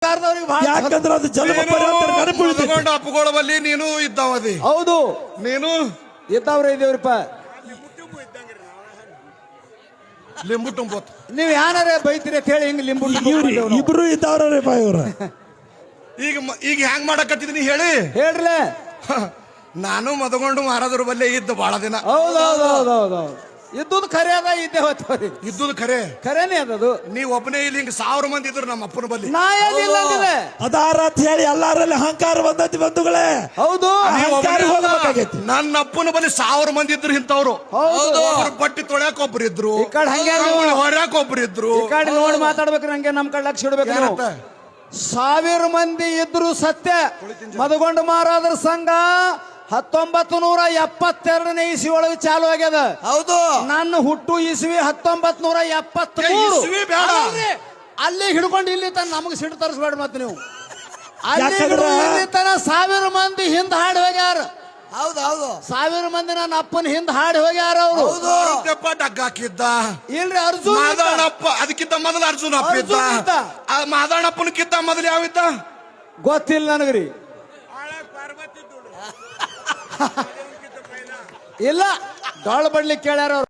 ಯಾಕಂದ್ರೆ ಅದು ಜನ್ಮ ಪರ್ಯಂತ ಅಪ್ಪುಕೊಳ್ಳಬಲ್ಲಿ ನೀನು ಇದ್ದಾವದಿ. ಹೌದು, ನೀನು ಇದ್ದಾವ್ರ ಇದೇವ್ರಿಪ್ಪ. ಲಿಂಬು ತುಂಬತ್ ನೀವ್ ಯಾರೇ ಬೈತೀರಿ ಅಂತ ಹೇಳಿ ಹಿಂಗ್ ಲಿಂಬು ಇಬ್ರು ಇದ್ದಾವ್ರಪ್ಪ ಇವ್ರ. ಈಗ ಈಗ ಹೆಂಗ್ ಮಾಡಕತ್ತಿದೀನಿ ಹೇಳಿ ಹೇಳ್ರಲ್ಲ. ನಾನು ಮದಗೊಂಡು ಮಾರಾದ್ರ ಬಲ್ಲೆ ಇದ್ದ ಬಾಳ ದಿನ. ಹೌದೌದೌದೌದು, ಇದ್ದುದು ಖರೆ ಅದ, ಇದ್ದೇ ಹೋಗ್ತವ್ರಿ. ಇದ್ದುದು ಖರೆ, ಖರೇನೆ ಅದದು. ನೀವ್ ಒಬ್ಬನೇ ಇಲ್ಲಿ ಹಿಂಗ 1000 ಮಂದಿ ಇದ್ರು ನಮ್ಮ ಅಪ್ಪನ ಬಲ್ಲಿ. ನಾ ಏನಿಲ್ಲ ಅಂದಿದೆ ಅದಾರ ಅಂತ ಹೇಳಿ ಎಲ್ಲಾರಲ್ಲಿ ಅಹಂಕಾರ ಬಂದತಿ ಬಂಧುಗಳೇ. ಹೌದು, ಅಹಂಕಾರ ಹೋಗ್ಬೇಕಾಗೈತಿ. ನನ್ನ ಅಪ್ಪನ ಬಲ್ಲಿ 1000 ಮಂದಿ ಇದ್ರು ಇಂಥವ್ರು. ಹೌದು. ಒಬ್ರು ಬಟ್ಟಿ ತೊಳ್ಯಾಕ ಒಬ್ರು ಇದ್ರು, ಈ ಕಡೆ ಹಂಗೆ ಹೊರ್ಯಾಕ ಒಬ್ರು ಇದ್ರು. ಈ ಕಡೆ ನೋಡಿ ಮಾತಾಡ್ಬೇಕ್ರಿ, ಹಂಗೆ ನಮ್ ಕಡೆ ಲಕ್ಷ ಇಡ್ಬೇಕು. ನೀವು 1000 ಮಂದಿ ಇದ್ರು ಸತ್ಯ. ಮದಗೊಂಡು ಮಾರಾದ್ರ ಸಂಘ 1972ನೇ ಇಸ್ವಿ ಒಳಗೆ ಚಾಲು ಆಗ್ಯದ. ಹೌದು, ನನ್ನ ಹುಟ್ಟು ಇಸ್ವಿ 1973. ಅಲ್ಲಿ ಹಿಡ್ಕೊಂಡು ಇಲ್ಲಿ ತನ ನಮಗ್ ಸಿಟ್ಟು ತರಿಸ್ಬೇಡ. ಮತ್ತೆ ನೀವು ಅಲ್ಲಿ ಇಲ್ಲಿ ತನ 1000 ಮಂದಿ ಹಿಂದ್ ಹಾಡಿ ಹೋಗ್ಯಾರ. ಹೌದೌದು, 1000 ಮಂದಿ ನನ್ನ ಅಪ್ಪನ ಹಿಂದ್ ಹಾಡಿ ಹೋಗ್ಯಾರ. ಅವರು ಡಗ್ಗ ಹಾಕಿದ್ದ ಇಲ್ರಿ ಅರ್ಜುನ್ ಮಾದಣ್ಣಪ್ಪ. ಅದಕ್ಕಿಂತ ಮೊದಲು ಅರ್ಜುನ್ ಅಪ್ಪ ಇದ್ದ. ಮಾದಣ್ಣಪ್ಪನಕ್ಕಿಂತ ಮೊದಲು ಯಾವಿದ್ದ ಗೊತ್ತಿಲ್ಲ ನನಗ್ರಿ. ಇಲ್ಲ ಡೊಳ್ಳು ಬಡ್ಲಿಕ್ಕೆ ಕೇಳ್ಯಾರ ಅವ್ರು.